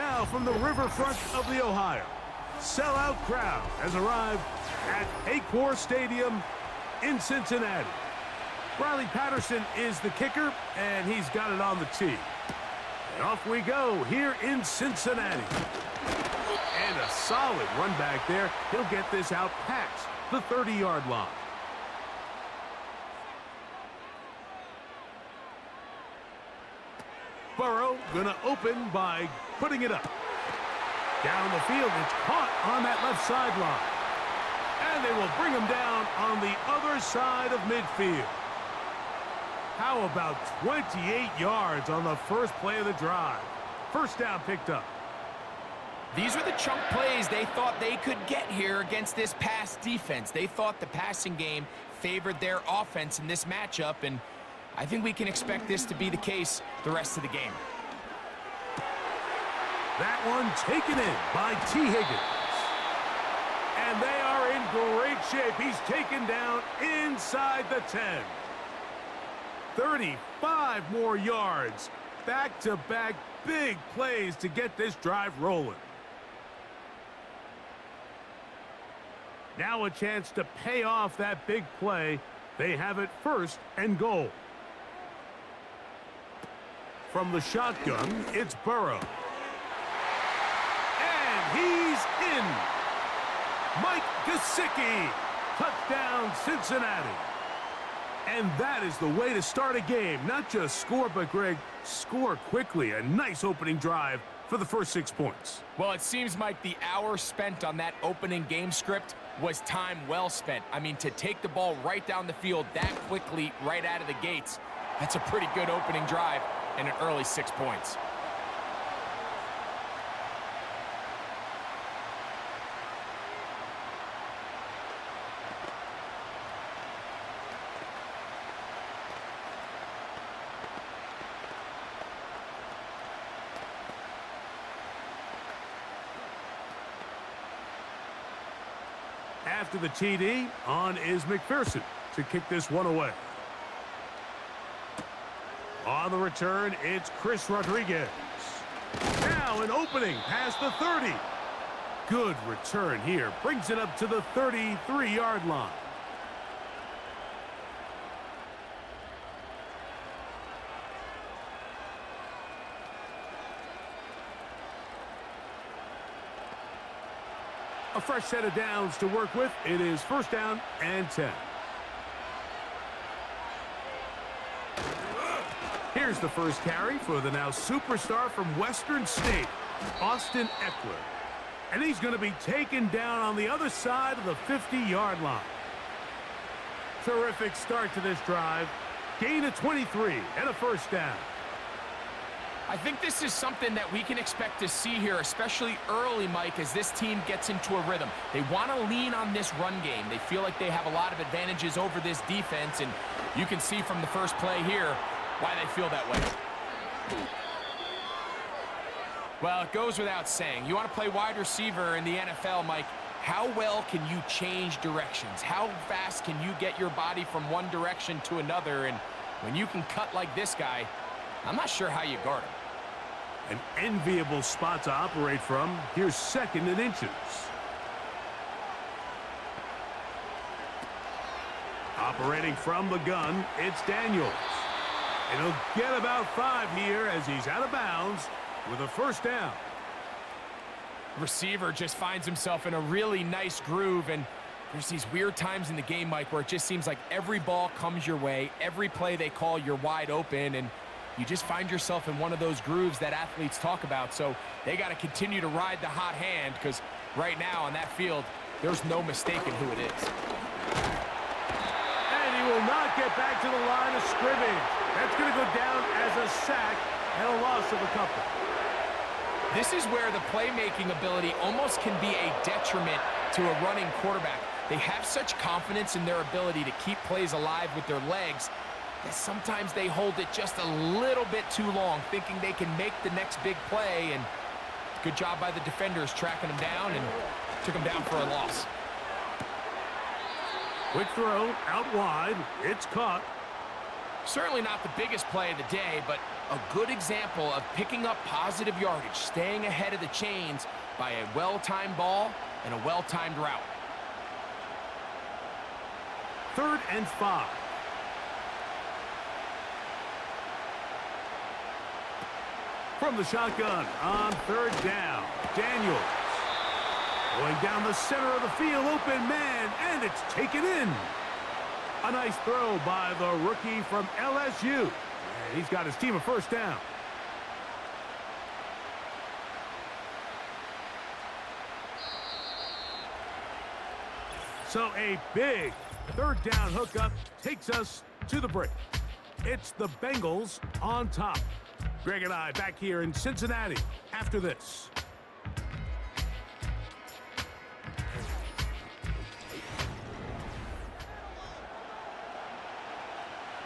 Now from the riverfront of the Ohio, sellout crowd has arrived at Paycor Stadium in Cincinnati. Riley Patterson is the kicker, and he's got it on the tee. And off we go here in Cincinnati. And a solid run back there. He'll get this out past the 30-yard line. Burrow gonna open by putting it up. Down the field, it's caught on that left sideline. And they will bring him down on the other side of midfield. How about 28 yards on the first play of the drive? First down picked up. These are the chunk plays they thought they could get here against this pass defense. They thought the passing game favored their offense in this matchup, and I think we can expect this to be the case the rest of the game. That one taken in by T. Higgins. And they are in great shape. He's taken down inside the 10. 35 more yards. Back-to-back big plays to get this drive rolling. Now a chance to pay off that big play. They have it first and goal. From the shotgun, it's Burrow. And he's in. Mike Gesicki. Touchdown, Cincinnati. And that is the way to start a game. Not just score, but, Greg, score quickly. A nice opening drive for the first 6 points. Well, it seems like the hour spent on that opening game script was time well spent. I mean, to take the ball right down the field that quickly right out of the gates, that's a pretty good opening drive and an early 6 points. After the TD, on is McPherson to kick this one away. On the return, it's Chris Rodriguez. Now an opening past the 30. Good return here. Brings it up to the 33-yard line. A fresh set of downs to work with. It is first down and 10. Here's the first carry for the now superstar from Western State, Austin Eckler. And he's going to be taken down on the other side of the 50-yard line. Terrific start to this drive. Gain of 23 and a first down. I think this is something that we can expect to see here, especially early, Mike, as this team gets into a rhythm. They want to lean on this run game. They feel like they have a lot of advantages over this defense, and you can see from the first play here why they feel that way. Well, it goes without saying. You want to play wide receiver in the NFL, Mike. How well can you change directions? How fast can you get your body from one direction to another? And when you can cut like this guy, I'm not sure how you guard him. An enviable spot to operate from. Here's second and inches. Operating from the gun, it's Daniels. And he'll get about 5 here as he's out of bounds with a first down. Receiver just finds himself in a really nice groove, and there's these weird times in the game, Mike, where it just seems like every ball comes your way, every play they call, you're wide open, and you just find yourself in one of those grooves that athletes talk about. So they got to continue to ride the hot hand, because right now on that field, there's no mistaking who it is. And he will not get back to the line of scrimmage. That's going to go down as a sack and a loss of a couple. This is where the playmaking ability almost can be a detriment to a running quarterback. They have such confidence in their ability to keep plays alive with their legs that sometimes they hold it just a little bit too long, thinking they can make the next big play, and good job by the defenders tracking them down and took them down for a loss. Quick throw out wide. It's caught. Certainly not the biggest play of the day, but a good example of picking up positive yardage, staying ahead of the chains by a well-timed ball and a well-timed route. 3rd and 5. From the shotgun on 3rd down, Daniels. Going down the center of the field, open man, and it's taken in. A nice throw by the rookie from LSU. And he's got his team a 1st down. So a big 3rd down hookup takes us to the break. It's the Bengals on top. Greg and I back here in Cincinnati after this.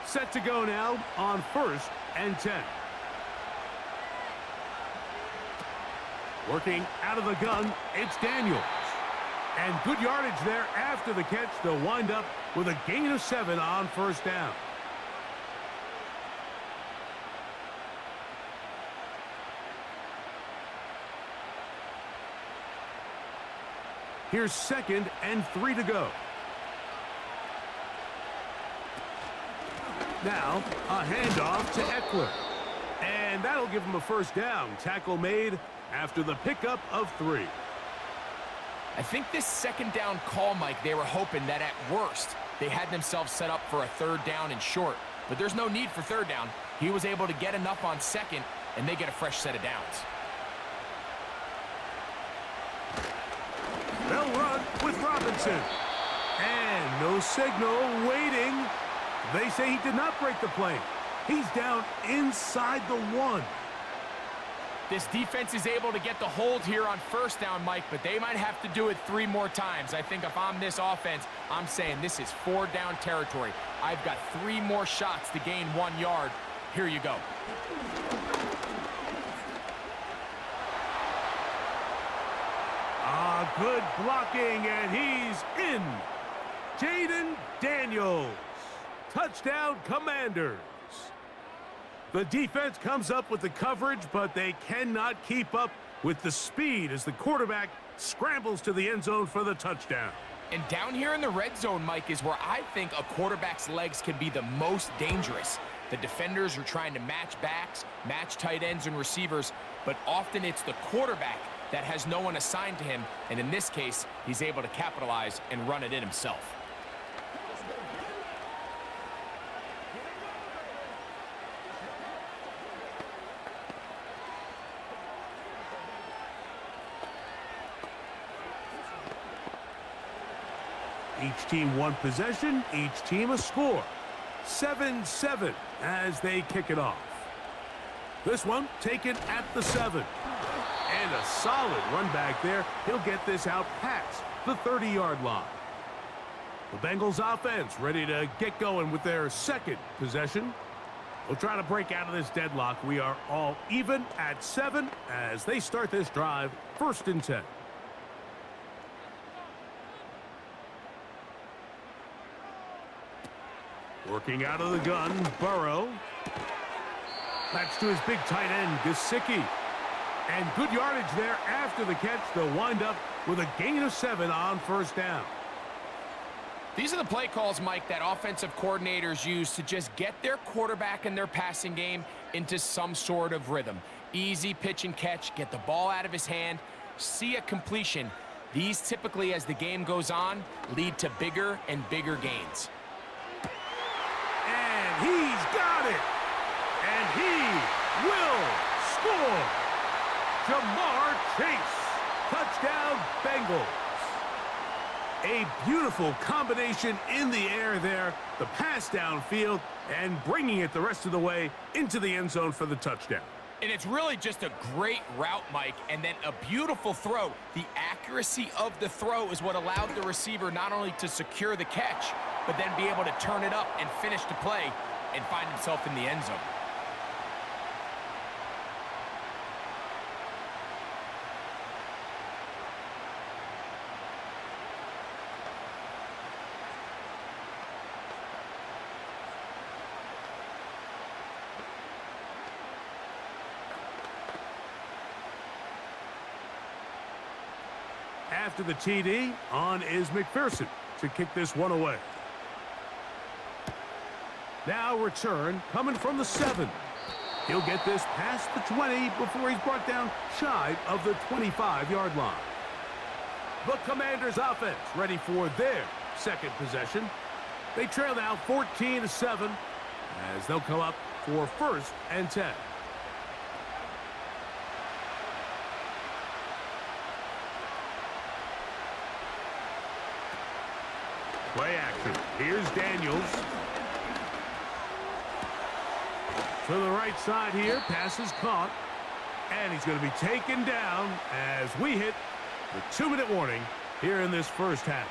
Set to go now on 1st and 10. Working out of the gun, it's Daniels. And good yardage there after the catch to wind up with a gain of 7 on 1st down. Here's 2nd and 3 to go. Now, a handoff to Eckler. And that'll give him a 1st down. Tackle made after the pickup of 3. I think this 2nd down call, Mike, they were hoping that at worst they had themselves set up for a 3rd down and short. But there's no need for 3rd down. He was able to get enough on 2nd, and they get a fresh set of downs. They'll run with Robinson. And no signal, waiting. They say he did not break the play. He's down inside the 1. This defense is able to get the hold here on 1st down, Mike, but they might have to do it 3 more times. I think if I'm this offense, I'm saying this is 4 down territory. I've got 3 more shots to gain 1 yard. Here you go. Good blocking, and he's in. Jaden Daniels. Touchdown, Commanders. The defense comes up with the coverage, but they cannot keep up with the speed as the quarterback scrambles to the end zone for the touchdown. And down here in the red zone, Mike, is where I think a quarterback's legs can be the most dangerous. The defenders are trying to match backs, match tight ends and receivers, but often it's the quarterback that has no one assigned to him, and in this case, he's able to capitalize and run it in himself. Each team 1 possession, each team a score. 7-7 as they kick it off. This one taken at the 7. And a solid run back there. He'll get this out past the 30-yard line. The Bengals offense ready to get going with their 2nd possession. We'll try to break out of this deadlock. We are all even at 7 as they start this drive, 1st and 10. Working out of the gun, Burrow. That's to his big tight end, Gesicki. And good yardage there after the catch. They'll wind up with a gain of 7 on 1st down. These are the play calls, Mike, that offensive coordinators use to just get their quarterback and their passing game into some sort of rhythm. Easy pitch and catch, get the ball out of his hand, see a completion. These typically, as the game goes on, lead to bigger and bigger gains. And he's got it. And he will score. Jamar Chase. Touchdown, Bengals. A beautiful combination in the air there. The pass downfield and bringing it the rest of the way into the end zone for the touchdown. And it's really just a great route, Mike, and then a beautiful throw. The accuracy of the throw is what allowed the receiver not only to secure the catch, but then be able to turn it up and finish the play and find himself in the end zone. After the TD, on is McPherson to kick this one away. Now return coming from the 7. He'll get this past the 20 before he's brought down shy of the 25-yard line. The Commanders' offense ready for their second possession. They trail now 14-7 as they'll come up for 1st and 10. Play action. Here's Daniels. To the right side here. Pass is caught. And he's going to be taken down as we hit the 2-minute warning here in this first half.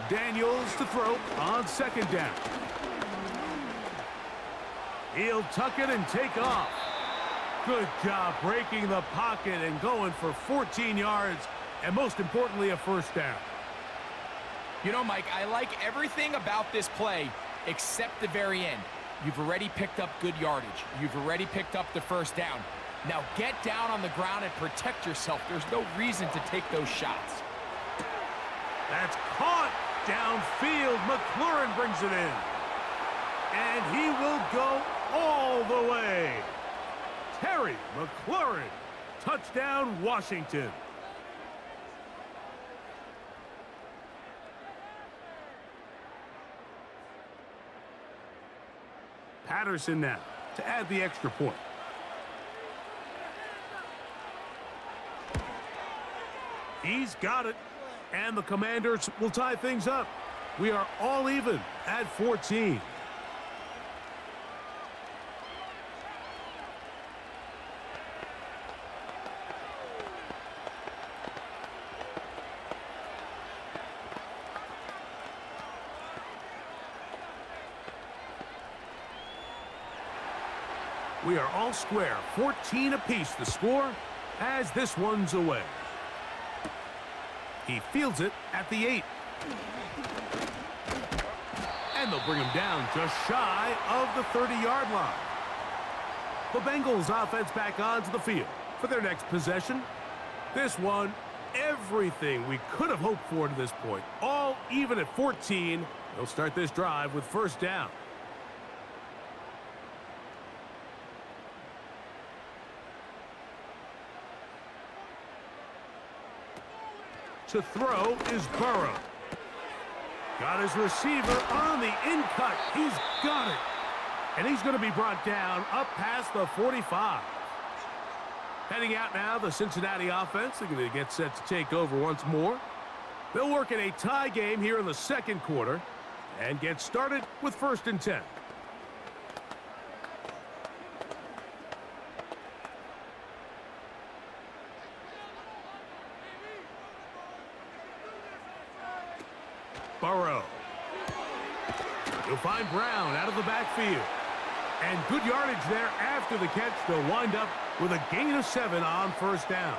Daniels to throw on 2nd down. He'll tuck it and take off. Good job breaking the pocket and going for 14 yards, and most importantly, a 1st down. You know, Mike, I like everything about this play except the very end. You've already picked up good yardage. You've already picked up the 1st down. Now get down on the ground and protect yourself. There's no reason to take those shots. That's caught downfield. McLaurin brings it in. And he will go all the way. Terry McLaurin. Touchdown, Washington. Patterson now to add the extra point. He's got it. And the Commanders will tie things up. We are all even at 14. We are all square. 14 apiece the score as this one's away. He fields it at the 8. And they'll bring him down just shy of the 30-yard line. The Bengals offense back onto the field for their next possession. This one, everything we could have hoped for to this point. All even at 14. They'll start this drive with 1st down. To throw is Burrow. Got his receiver on the in-cut. He's got it. And he's going to be brought down up past the 45. Heading out now, the Cincinnati offense. They're going to get set to take over once more. They'll work in a tie game here in the 2nd quarter and get started with 1st and 10. Burrow. You'll find Brown out of the backfield. And good yardage there after the catch. They'll wind up with a gain of 7 on 1st down.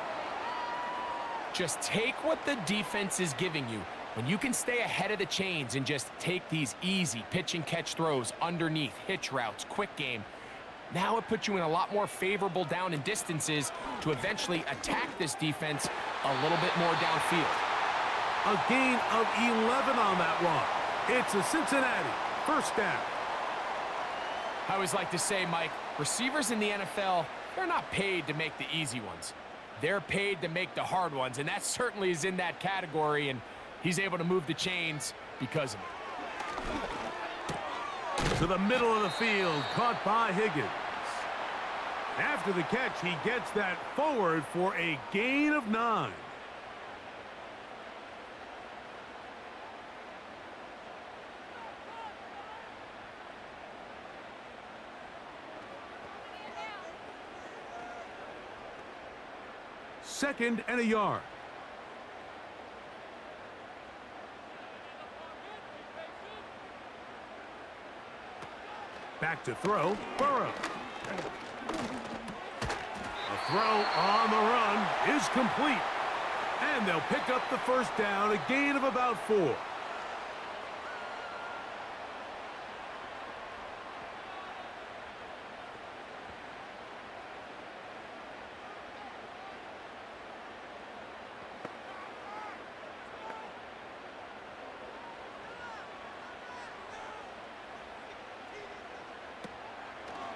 Just take what the defense is giving you. When you can stay ahead of the chains and just take these easy pitch and catch throws underneath, hitch routes, quick game, now it puts you in a lot more favorable down and distances to eventually attack this defense a little bit more downfield. A gain of 11 on that one. It's a Cincinnati 1st down. I always like to say, Mike, receivers in the NFL, they're not paid to make the easy ones. They're paid to make the hard ones, and that certainly is in that category, and he's able to move the chains because of it. To the middle of the field, caught by Higgins. After the catch, he gets that forward for a gain of 9. Second and a yard. Back to throw, Burrow. A throw on the run is complete. And they'll pick up the first down, a gain of about 4.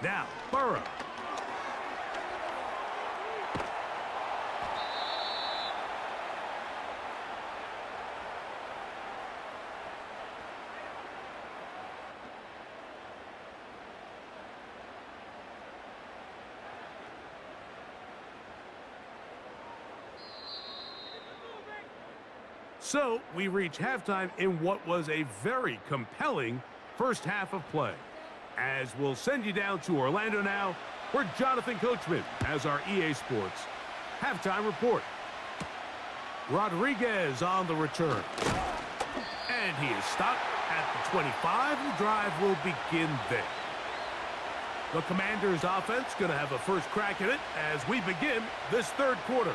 Now, Burrow. So, we reach halftime in what was a very compelling first half of play. As we'll send you down to Orlando now, where Jonathan Coachman has our EA Sports halftime report. Rodriguez on the return. And he is stopped at the 25, and the drive will begin there. The Commanders' offense going to have a first crack at it as we begin this third quarter.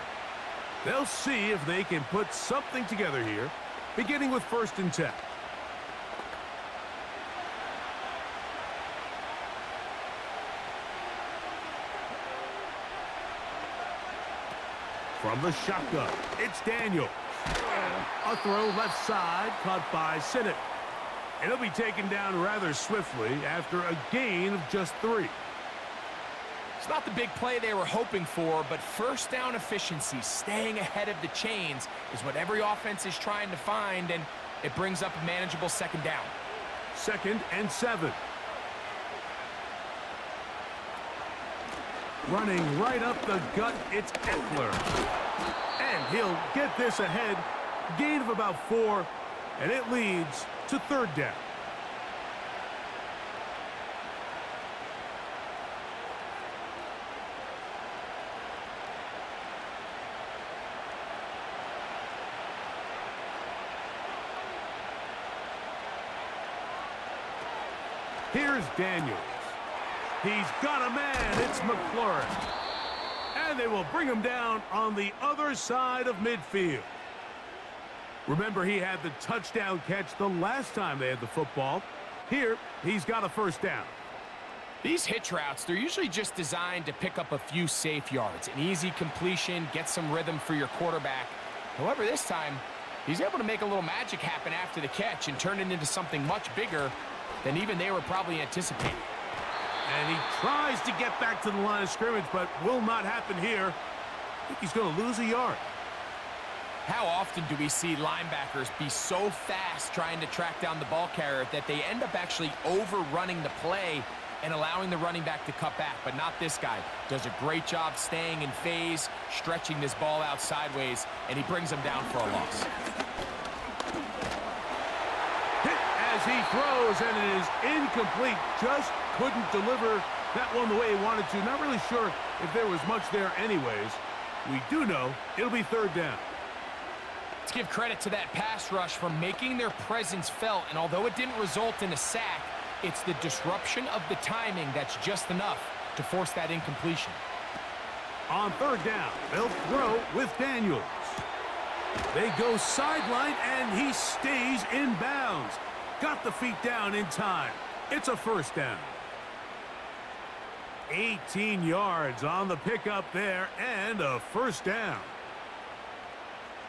They'll see if they can put something together here, beginning with 1st and 10. From the shotgun, it's Daniels. A throw left side, caught by Sinnott. And he'll be taken down rather swiftly after a gain of just 3. It's not the big play they were hoping for, but first down efficiency, staying ahead of the chains, is what every offense is trying to find, and it brings up a manageable 2nd down. 2nd and 7. Running right up the gut, it's Eckler. And he'll get this ahead, gain of about 4, and it leads to 3rd down. Here's Daniels. He's got a man. It's McLaurin. And they will bring him down on the other side of midfield. Remember, he had the touchdown catch the last time they had the football. Here, he's got a first down. These hitch routes, they're usually just designed to pick up a few safe yards. An easy completion, get some rhythm for your quarterback. However, this time, he's able to make a little magic happen after the catch and turn it into something much bigger than even they were probably anticipating. And he tries to get back to the line of scrimmage, but will not happen here. I think he's going to lose a yard. How often do we see linebackers be so fast trying to track down the ball carrier that they end up actually overrunning the play and allowing the running back to cut back? But not this guy. Does a great job staying in phase, stretching this ball out sideways, and he brings him down for a loss. Hit as he throws, and it is incomplete. Just couldn't deliver that one the way he wanted to. Not really sure if there was much there anyways. We do know it'll be 3rd down. Let's give credit to that pass rush for making their presence felt, and although it didn't result in a sack, it's the disruption of the timing that's just enough to force that incompletion. On 3rd down, they'll throw with Daniels. They go sideline, and he stays in bounds. Got the feet down in time. It's a first down. 18 yards on the pickup there, and a first down.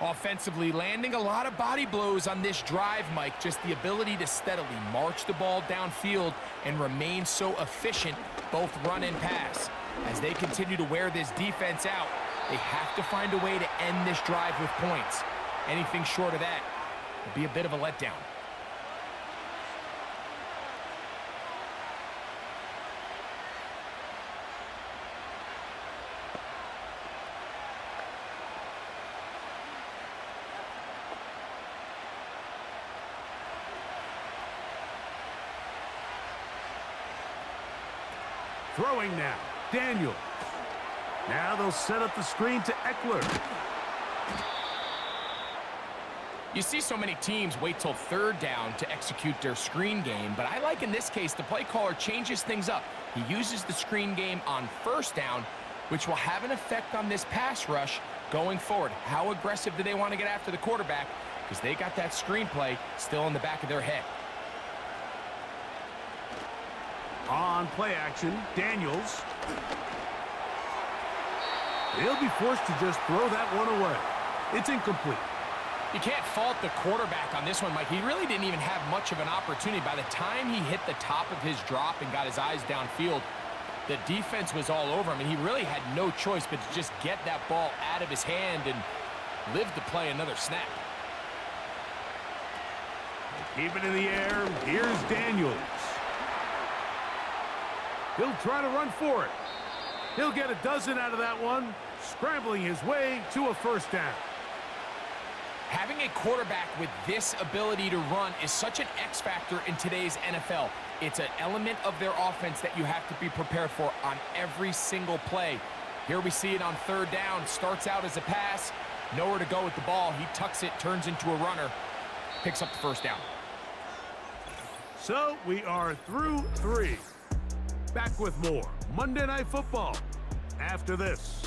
Offensively, landing a lot of body blows on this drive, Mike. Just the ability to steadily march the ball downfield and remain so efficient, both run and pass. As they continue to wear this defense out, they have to find a way to end this drive with points. Anything short of that would be a bit of a letdown. Throwing now, Daniels. Now they'll set up the screen to Eckler. You see so many teams wait till 3rd down to execute their screen game, but I like in this case the play caller changes things up. He uses the screen game on 1st down, which will have an effect on this pass rush going forward. How aggressive do they want to get after the quarterback? Because they got that screenplay still in the back of their head. On play action, Daniels. He'll be forced to just throw that one away. It's incomplete. You can't fault the quarterback on this one, Mike. He really didn't even have much of an opportunity. By the time he hit the top of his drop and got his eyes downfield, the defense was all over him, and he really had no choice but to just get that ball out of his hand and live to play another snap. Keep it in the air. Here's Daniels. He'll try to run for it. He'll get a dozen out of that one, scrambling his way to a first down. Having a quarterback with this ability to run is such an X factor in today's NFL. It's an element of their offense that you have to be prepared for on every single play. Here we see it on third down. Starts out as a pass, nowhere to go with the ball. He tucks it, turns into a runner, picks up the first down. So we are through 3. Back with more Monday Night Football after this.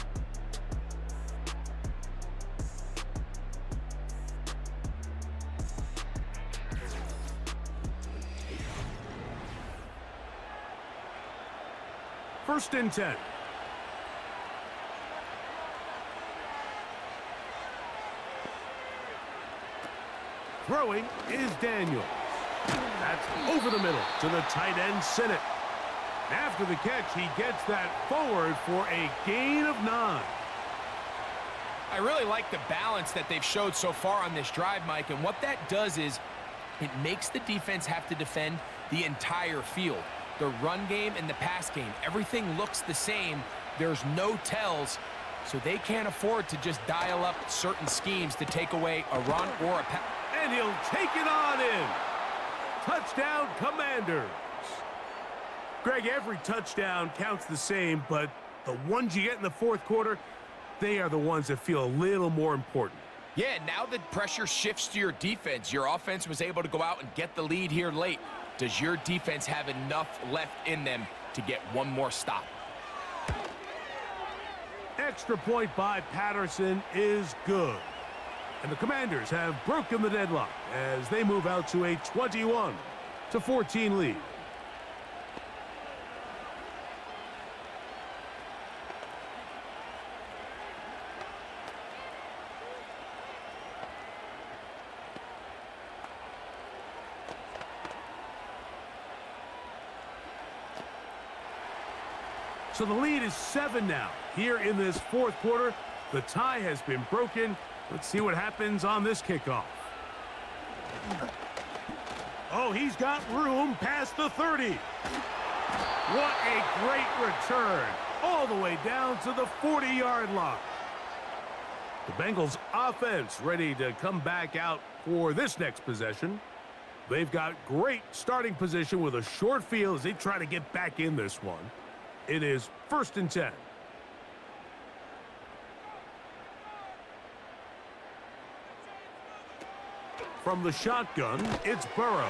First and 10. Throwing is Daniels. That's over the middle to the tight end, Sinnott. After the catch, he gets that forward for a gain of 9. I really like the balance that they've showed so far on this drive, Mike, and what that does is it makes the defense have to defend the entire field. The run game and the pass game, everything looks the same. There's no tells, so they can't afford to just dial up certain schemes to take away a run or a pass. And he'll take it on in. Touchdown, Commanders. Greg, every touchdown counts the same, but the ones you get in the fourth quarter, they are the ones that feel a little more important. Yeah, now the pressure shifts to your defense. Your offense was able to go out and get the lead here late. Does your defense have enough left in them to get one more stop? Extra point by Patterson is good. And the Commanders have broken the deadlock as they move out to a 21-14 lead. So the lead is 7 now. Here in this fourth quarter, the tie has been broken. Let's see what happens on this kickoff. Oh, he's got room past the 30. What a great return. All the way down to the 40-yard line. The Bengals offense ready to come back out for this next possession. They've got great starting position with a short field as they try to get back in this one. It is first and 10. From the shotgun, it's Burrow.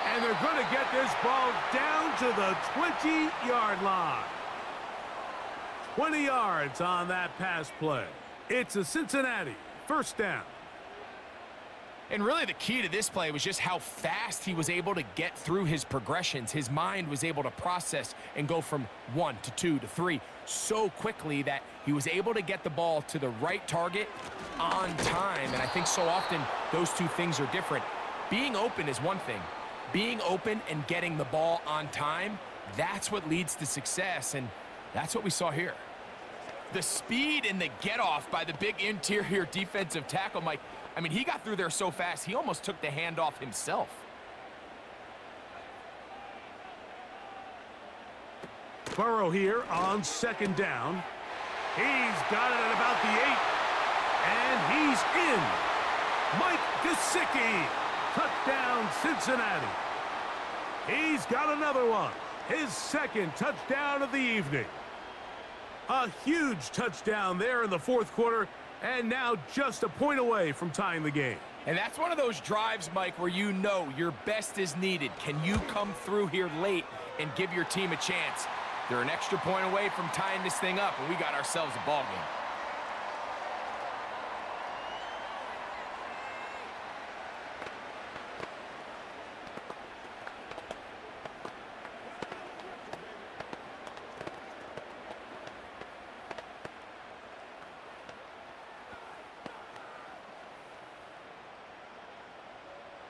And they're going to get this ball down to the 20-yard line. 20 yards on that pass play. It's a Cincinnati first down. And really the key to this play was just how fast he was able to get through his progressions. His mind was able to process and go from 1 to 2 to 3 so quickly that he was able to get the ball to the right target on time. And I think so often those two things are different. Being open is one thing. Being open and getting the ball on time, that's what leads to success, and that's what we saw here. The speed and the get-off by the big interior defensive tackle, Mike, I mean, he got through there so fast, he almost took the handoff himself. Burrow here on second down. He's got it at about the 8. And he's in. Mike Gesicki. Touchdown, Cincinnati. He's got another one. His second touchdown of the evening. A huge touchdown there in the fourth quarter. And now just a point away from tying the game. And that's one of those drives, Mike, where you know your best is needed. Can you come through here late and give your team a chance? They're an extra point away from tying this thing up, and we got ourselves a ball game.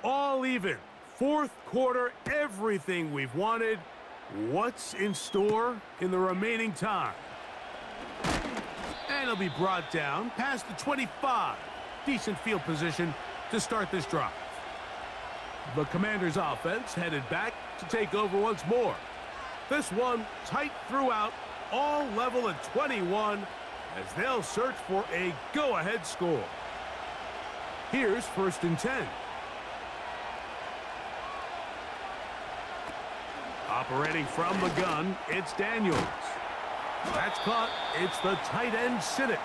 All even. Fourth quarter, everything we've wanted. What's in store in the remaining time? And it'll be brought down past the 25. Decent field position to start this drive. The Commanders' offense headed back to take over once more. This one tight throughout, all level at 21 as they'll search for a go-ahead score. Here's 1st and 10. Operating from the gun, it's Daniels. That's caught. It's the tight end, Siddick.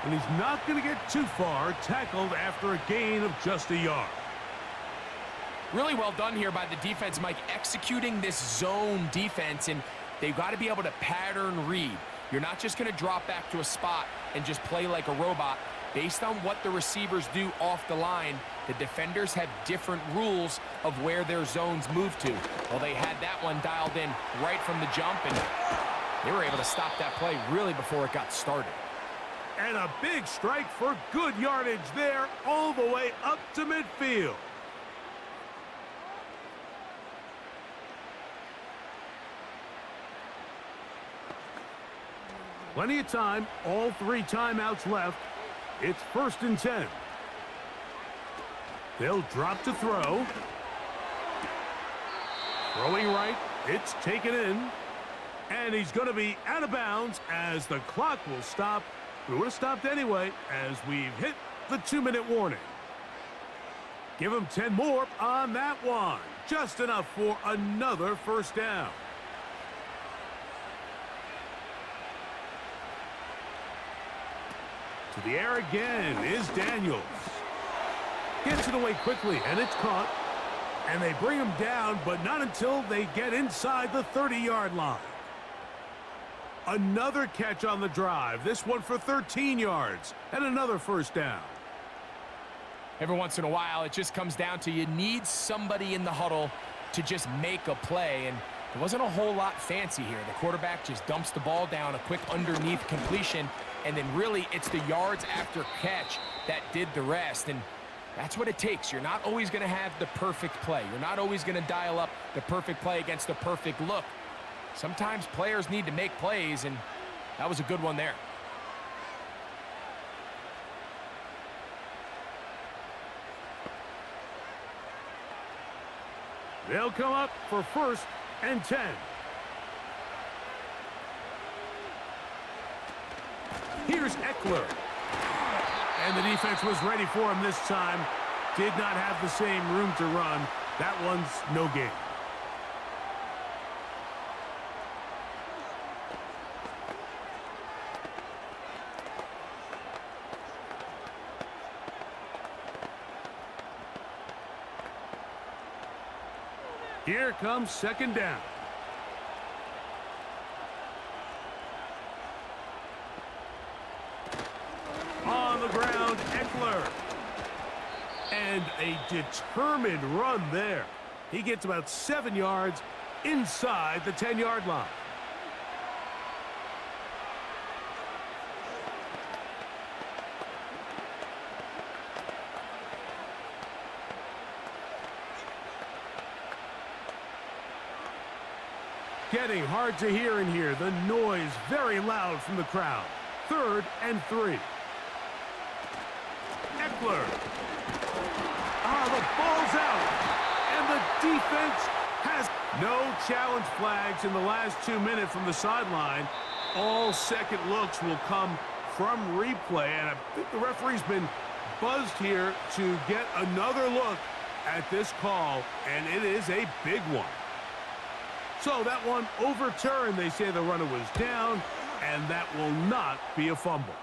And he's not going to get too far, tackled after a gain of just a yard. Really well done here by the defense, Mike, executing this zone defense, and they've got to be able to pattern read. You're not just going to drop back to a spot and just play like a robot. Based on what the receivers do off the line, the defenders have different rules of where their zones move to. Well, they had that one dialed in right from the jump, and they were able to stop that play really before it got started. And a big strike for good yardage there, all the way up to midfield. Plenty of time, all 3 timeouts left. It's 1st and 10. They'll drop to throw. Throwing right, it's taken in. And he's going to be out of bounds as the clock will stop. We would have stopped anyway as we've hit the 2-minute warning. Give him 10 more on that one. Just enough for another 1st down. To the air again is Daniels. Gets it away quickly, and it's caught. And they bring him down, but not until they get inside the 30-yard line. Another catch on the drive, this one for 13 yards, and another 1st down. Every once in a while, it just comes down to you need somebody in the huddle to just make a play, and there wasn't a whole lot fancy here. The quarterback just dumps the ball down, a quick underneath completion, and then really it's the yards after catch that did the rest, and that's what it takes. You're not always going to have the perfect play. You're not always going to dial up the perfect play against the perfect look. Sometimes players need to make plays, and that was a good one there. They'll come up for 1st and 10. Here's Eckler. And the defense was ready for him this time. Did not have the same room to run. That one's no gain. Here comes 2nd down. On the ground, Eckler. And a determined run there. He gets about 7 yards inside the 10-yard line. Getting hard to hear in here. The noise very loud from the crowd. 3rd and 3. Eckler. The ball's out. And the defense has no challenge flags in the last 2 minutes from the sideline. All second looks will come from replay. And I think the referee's been buzzed here to get another look at this call. And it is a big one. So that one overturned. They say the runner was down, and that will not be a fumble.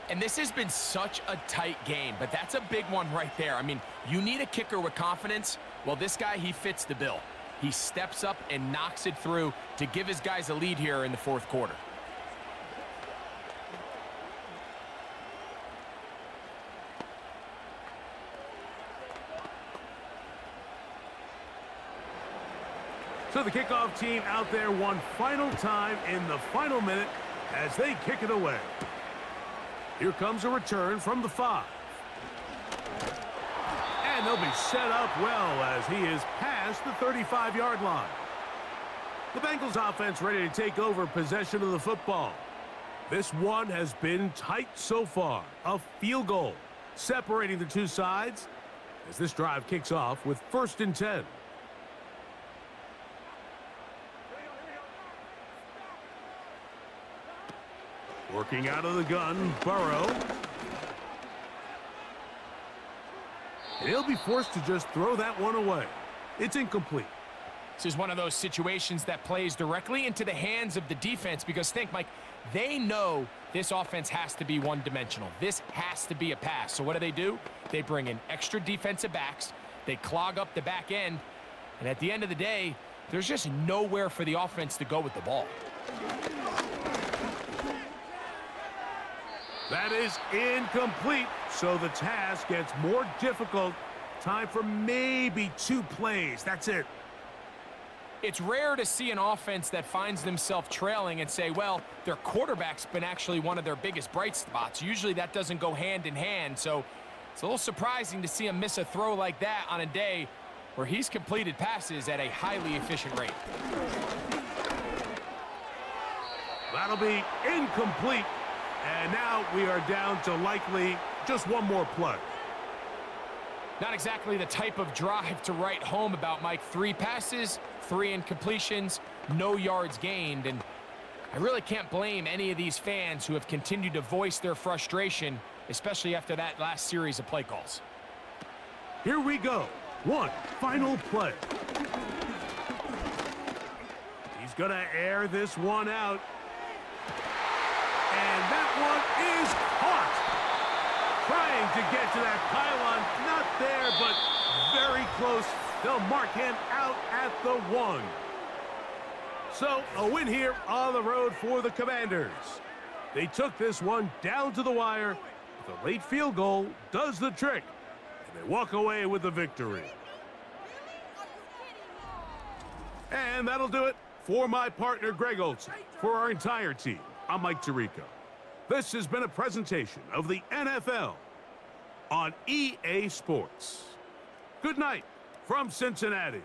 And this has been such a tight game, but that's a big one right there. I mean, you need a kicker with confidence. Well, this guy, he fits the bill. He steps up and knocks it through to give his guys a lead here in the fourth quarter. So the kickoff team out there one final time in the final minute as they kick it away. Here comes a return from the 5. And they'll be set up well as he is past the 35-yard line. The Bengals offense ready to take over possession of the football. This one has been tight so far. A field goal separating the two sides as this drive kicks off with 1st and 10. Working out of the gun, Burrow. And he'll be forced to just throw that one away. It's incomplete. This is one of those situations that plays directly into the hands of the defense because think, Mike, they know this offense has to be one-dimensional. This has to be a pass. So what do? They bring in extra defensive backs. They clog up the back end. And at the end of the day, there's just nowhere for the offense to go with the ball. That is incomplete, so the task gets more difficult. Time for maybe 2 plays. That's it. It's rare to see an offense that finds themselves trailing and say, well, their quarterback's been actually one of their biggest bright spots. Usually that doesn't go hand in hand, so it's a little surprising to see him miss a throw like that on a day where he's completed passes at a highly efficient rate. That'll be incomplete. And now we are down to likely just one more play. Not exactly the type of drive to write home about, Mike. 3 passes, 3 incompletions, no yards gained. And I really can't blame any of these fans who have continued to voice their frustration, especially after that last series of play calls. Here we go. One final play. He's going to air this one out. And that one is caught. Trying to get to that pylon. Not there, but very close. They'll mark him out at the 1. So, a win here on the road for the Commanders. They took this one down to the wire. The late field goal does the trick. And they walk away with the victory. And that'll do it for my partner, Greg Olson. For our entire team, I'm Mike Tirico. This has been a presentation of the NFL on EA Sports. Good night from Cincinnati.